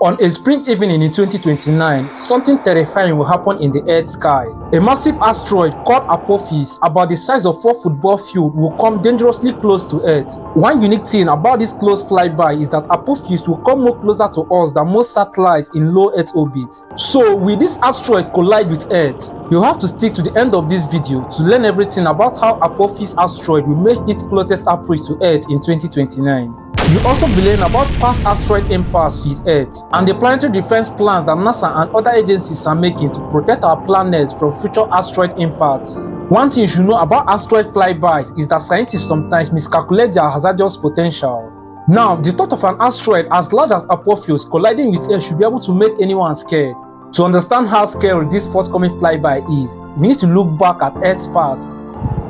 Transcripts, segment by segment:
On a spring evening in 2029, something terrifying will happen in the Earth sky. A massive asteroid called Apophis, about the size of 4 football fields, will come dangerously close to Earth. One unique thing about this close flyby is that Apophis will come more closer to us than most satellites in low Earth orbit. So, will this asteroid collide with Earth? You'll have to stick to the end of this video to learn everything about how Apophis asteroid will make its closest approach to Earth in 2029. You also be learning about past asteroid impacts with Earth and the planetary defense plans that NASA and other agencies are making to protect our planet from future asteroid impacts. One thing you should know about asteroid flybys is that scientists sometimes miscalculate their hazardous potential. Now, the thought of an asteroid as large as Apophis colliding with Earth should be able to make anyone scared. To understand how scary this forthcoming flyby is, we need to look back at Earth's past.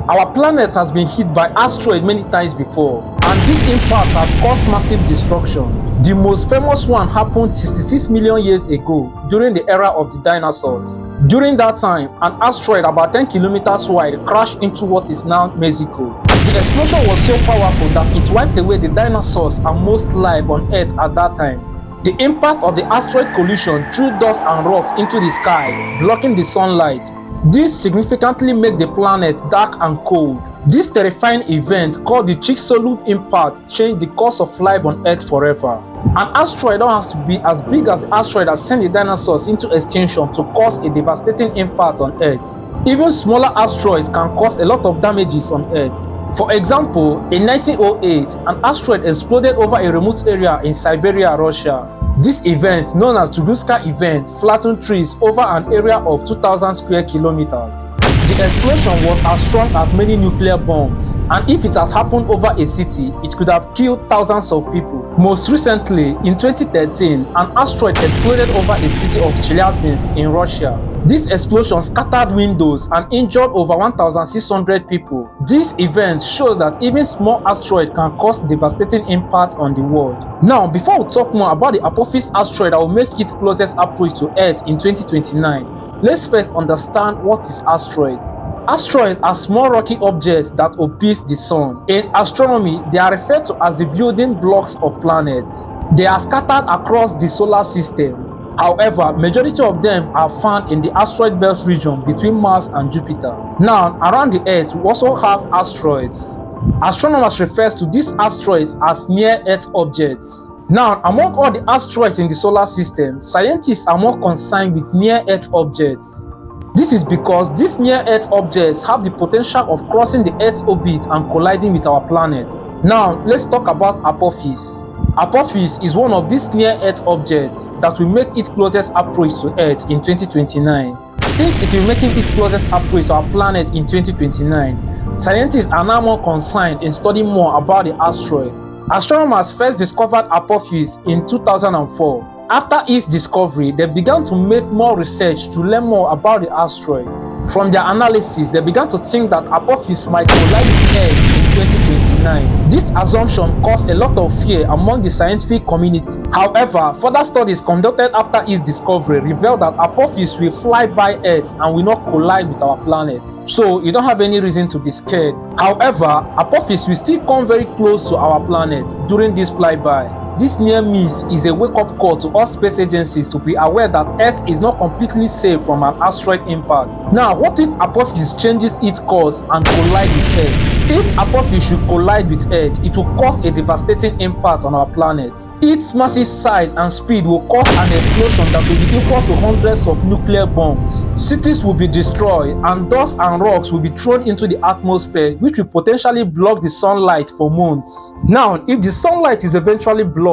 Our planet has been hit by asteroids many times before, and this impact has caused massive destruction. The most famous one happened 66 million years ago during the era of the dinosaurs. During that time, an asteroid about 10 kilometers wide crashed into what is now Mexico. The explosion was so powerful that it wiped away the dinosaurs and most life on Earth at that time. The impact of the asteroid collision threw dust and rocks into the sky, blocking the sunlight. This significantly made the planet dark and cold. This terrifying event, called the Chicxulub impact, changed the course of life on Earth forever. An asteroid don't have to be as big as the asteroid that sent the dinosaurs into extinction to cause a devastating impact on Earth. Even smaller asteroids can cause a lot of damages on Earth. For example, in 1908, an asteroid exploded over a remote area in Siberia, Russia. This event, known as Tunguska event, flattened trees over an area of 2,000 square kilometers. The explosion was as strong as many nuclear bombs, and if it had happened over a city, it could have killed thousands of people. Most recently, in 2013, an asteroid exploded over a city of Chelyabinsk in Russia. This explosion scattered windows and injured over 1,600 people. These events show that even small asteroids can cause devastating impact on the world. Now, before we talk more about the Apophis asteroid that will make its closest approach to Earth in 2029, let's first understand what is asteroids. Asteroids are small rocky objects that orbit the sun. In astronomy, they are referred to as the building blocks of planets. They are scattered across the solar system. However, majority of them are found in the asteroid belt region between Mars and Jupiter. Now, around the Earth, we also have asteroids. Astronomers refer to these asteroids as near-Earth objects. Now, among all the asteroids in the solar system, scientists are more concerned with near-Earth objects. This is because these near-Earth objects have the potential of crossing the Earth's orbit and colliding with our planet. Now, let's talk about Apophis. Apophis is one of these near-Earth objects that will make its closest approach to Earth in 2029. Since it will make its closest approach to our planet in 2029, scientists are now more concerned in studying more about the asteroid. Astronomers first discovered Apophis in 2004. After its discovery, they began to make more research to learn more about the asteroid. From their analysis, they began to think that Apophis might collide with Earth in 2029. This assumption caused a lot of fear among the scientific community. However, further studies conducted after its discovery revealed that Apophis will fly by Earth and will not collide with our planet. So, you don't have any reason to be scared. However, Apophis will still come very close to our planet during this flyby. This near miss is a wake-up call to all space agencies to be aware that Earth is not completely safe from an asteroid impact. Now, what if Apophis changes its course and collide with Earth? If Apophis should collide with Earth, it will cause a devastating impact on our planet. Its massive size and speed will cause an explosion that will be equal to hundreds of nuclear bombs. Cities will be destroyed, and dust and rocks will be thrown into the atmosphere, which will potentially block the sunlight for months. Now, if the sunlight is eventually blocked,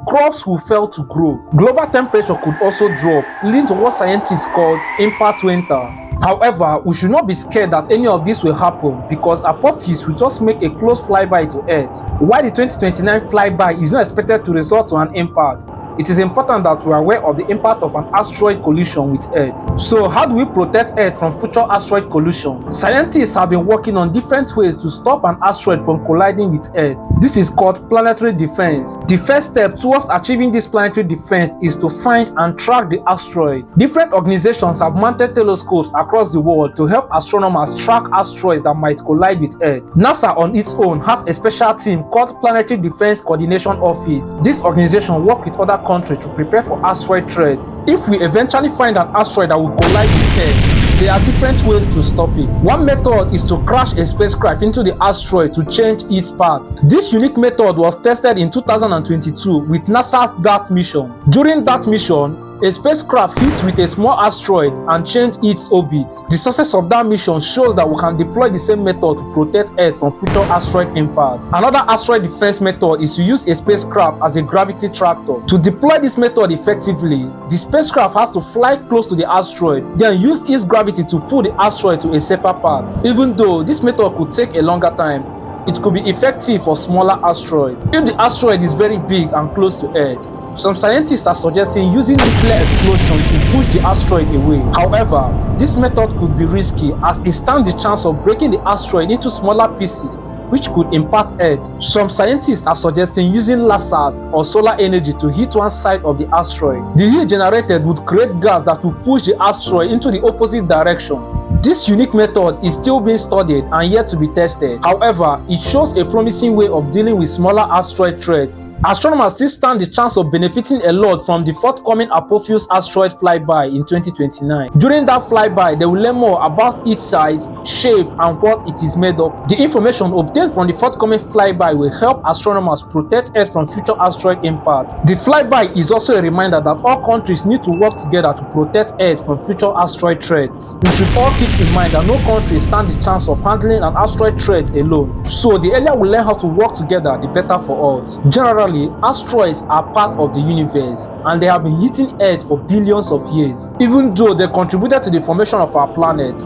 crops will fail to grow. Global temperature could also drop, leading to what scientists call impact winter. However, we should not be scared that any of this will happen because Apophis will just make a close flyby to Earth. While the 2029 flyby is not expected to result to an impact, it is important that we are aware of the impact of an asteroid collision with Earth. So, how do we protect Earth from future asteroid collision? Scientists have been working on different ways to stop an asteroid from colliding with Earth. This is called planetary defense. The first step towards achieving this planetary defense is to find and track the asteroid. Different organizations have mounted telescopes across the world to help astronomers track asteroids that might collide with Earth. NASA on its own has a special team called Planetary Defense Coordination Office. This organization works with other country to prepare for asteroid threats. If we eventually find an asteroid that will collide with Earth, there are different ways to stop it. One method is to crash a spacecraft into the asteroid to change its path. This unique method was tested in 2022 with NASA's DART mission. During that mission, a spacecraft hit with a small asteroid and changed its orbit. The success of that mission shows that we can deploy the same method to protect Earth from future asteroid impacts. Another asteroid defense method is to use a spacecraft as a gravity tractor. To deploy this method effectively, the spacecraft has to fly close to the asteroid, then use its gravity to pull the asteroid to a safer path. Even though this method could take a longer time, it could be effective for smaller asteroids. If the asteroid is very big and close to Earth, some scientists are suggesting using nuclear explosion to push the asteroid away. However, this method could be risky as it stands the chance of breaking the asteroid into smaller pieces which could impact Earth. Some scientists are suggesting using lasers or solar energy to hit one side of the asteroid. The heat generated would create gas that will push the asteroid into the opposite direction. This unique method is still being studied and yet to be tested. However, it shows a promising way of dealing with smaller asteroid threats. Astronomers still stand the chance of benefiting a lot from the forthcoming Apophis asteroid flyby in 2029. During that flyby, they will learn more about its size, shape, and what it is made of. The information obtained from the forthcoming flyby will help astronomers protect Earth from future asteroid impact. The flyby is also a reminder that all countries need to work together to protect Earth from future asteroid threats. We should all keep in mind that no country stands the chance of handling an asteroid threat alone. So the earlier we learn how to work together, the better for us. Generally, asteroids are part of the universe and they have been hitting Earth for billions of years. Even though they contributed to the formation of our planet,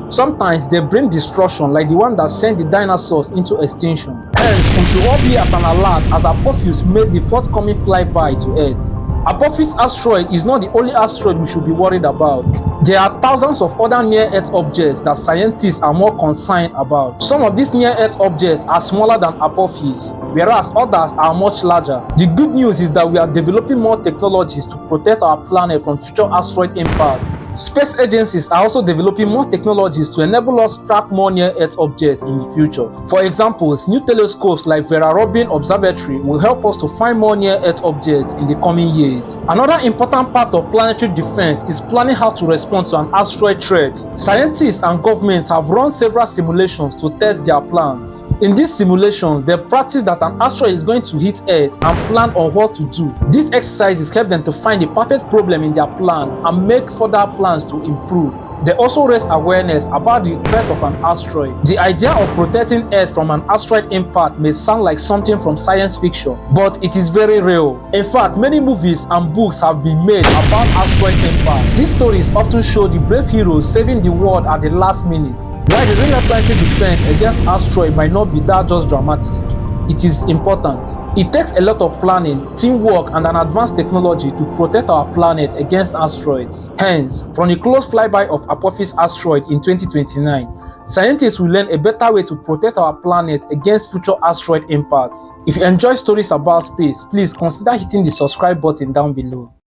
sometimes they bring destruction like the one that sent the dinosaurs into extinction. Hence, we should all be at an alert as Apophis made the forthcoming flyby to Earth. Apophis asteroid is not the only asteroid we should be worried about. There are thousands of other near-Earth objects that scientists are more concerned about. Some of these near-Earth objects are smaller than Apophis, whereas others are much larger. The good news is that we are developing more technologies to protect our planet from future asteroid impacts. Space agencies are also developing more technologies to enable us to track more near-Earth objects in the future. For example, new telescopes like Vera Rubin Observatory will help us to find more near-Earth objects in the coming years. Another important part of planetary defense is planning how to respond to an asteroid threat. Scientists and governments have run several simulations to test their plans. In these simulations, they practice that an asteroid is going to hit Earth and plan on what to do. These exercises help them to find the perfect problem in their plan and make further plans to improve. They also raise awareness about the threat of an asteroid. The idea of protecting Earth from an asteroid impact may sound like something from science fiction, but it is very real. In fact, many movies and books have been made about asteroid impact. These stories often show the brave heroes saving the world at the last minute. While the real planetary defense against asteroid might not be that just dramatic, it is important. It takes a lot of planning, teamwork, and an advanced technology to protect our planet against asteroids. Hence, from the close flyby of Apophis asteroid in 2029, scientists will learn a better way to protect our planet against future asteroid impacts. If you enjoy stories about space, please consider hitting the subscribe button down below.